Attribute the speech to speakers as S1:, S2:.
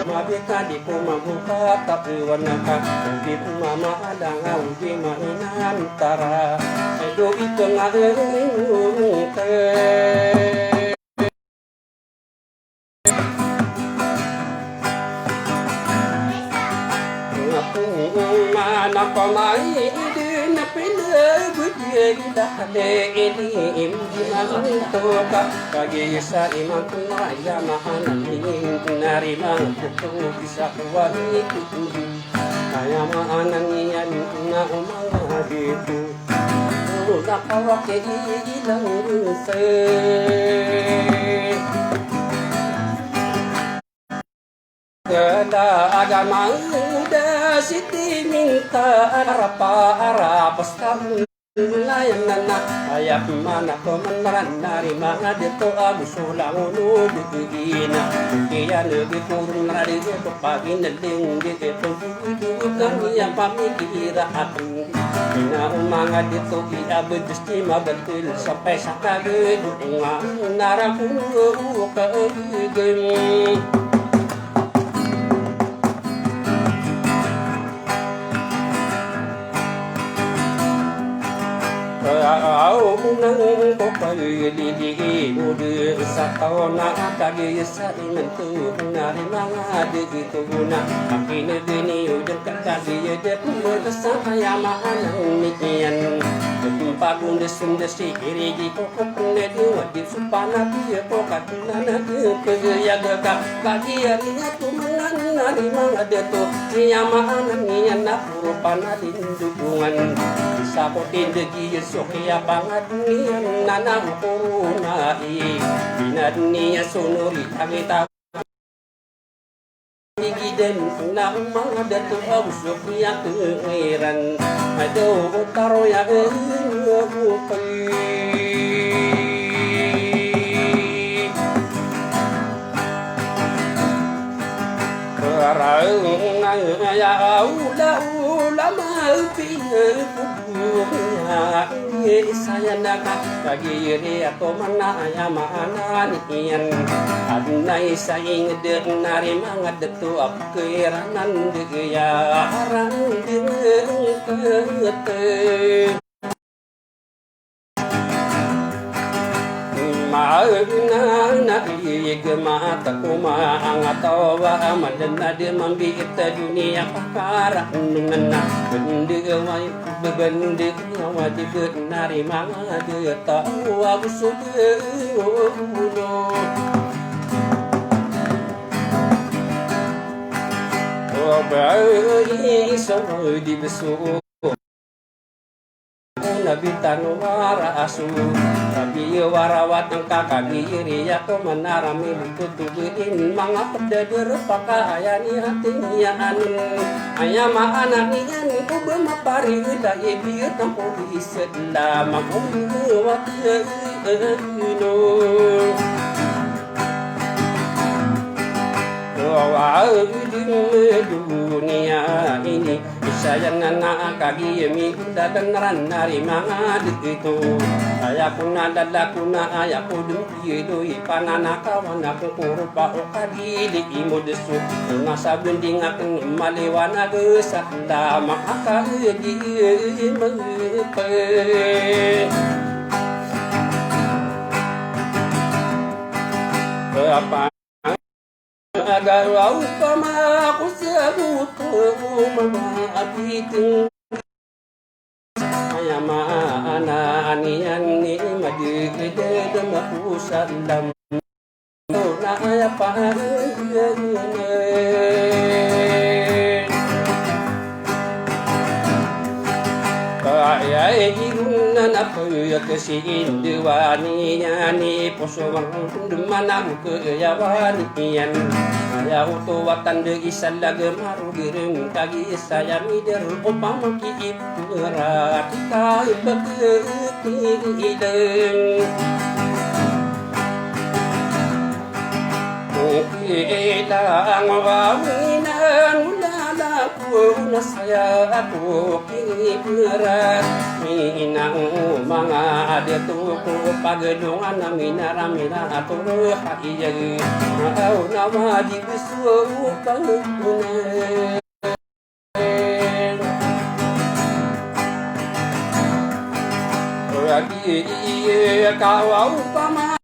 S1: Mabika di kumabuka tapi wanaka di mama adanga uji mainantara edo itu ngaring te mana pamai di napile budi dahale ini imjimantoka kagi sa imantuna ya mahani narima kutu bisa kuwani kutu kaya maanangian na umangaditu nakawake ilang se Kada agama udah siti minta arapas kamu layan nana ayat mana kemenaran dari mana deto abu sulang ulu digina kia lebih kurung lari itu pagi neling di itu kami yang pamikira aku ina umanga deto kia berdestima betul sampai sakage dunga naraku kegem Au nang ko pai di ude satona kage sa intu nari manga de itu guna akine deni ude kage de pun saya mahan nikian tempat bunda sunda sikiri di ko ne di wadi supana dia ko katuna ke ya ga kage ya tu mangan nari manga de to ya mahan nian na rupana dindukungan sapotin degi sokia banget nian nanam kurunai binadniya sunuri agita giden na mga datu sokia tuiran ado taro ya bukai Karang ya ulama saya nakat bagi iri atau mana ya mana nian adnai saing dek nari mangat detu apkiranan dek ya harang dek kete na igma takuma angatawa madana de mambita dunia pakara nunna bende wai bende wadi nari manga de tawa busude uno obai so di besu nabitan wara asu tapi warawat ang kakagiri yato manarami tutubuin mga pedader pakayani hatiniyaan ayamaan niyan ko bumapari dahil biyot ang pulisad lamang umiwat no dunia ini sayang anak kaki mi dadan nari mga dito ayaku ayaku dumpi doi panana kawan aku kurupa o kagili imo desu nasa bending aking maliwana gesak dama akagi mepe apa agaraw kama ko sa buto maabiting ayama anian ni madigide damakusan lam na ayapa Ay iruna na paya kesin dewani yani posomang manam ke yawani yan ya uto watan de isalla gemaru gerem tagi saya mider opam ki ipra kita ibekileng Ilang wawinan lalaku na saya ako kinipirat Minang mga adito ko pagalungan na minaramina ato kaiyag Maaw na madibiso pangunan Ragi kawaw pama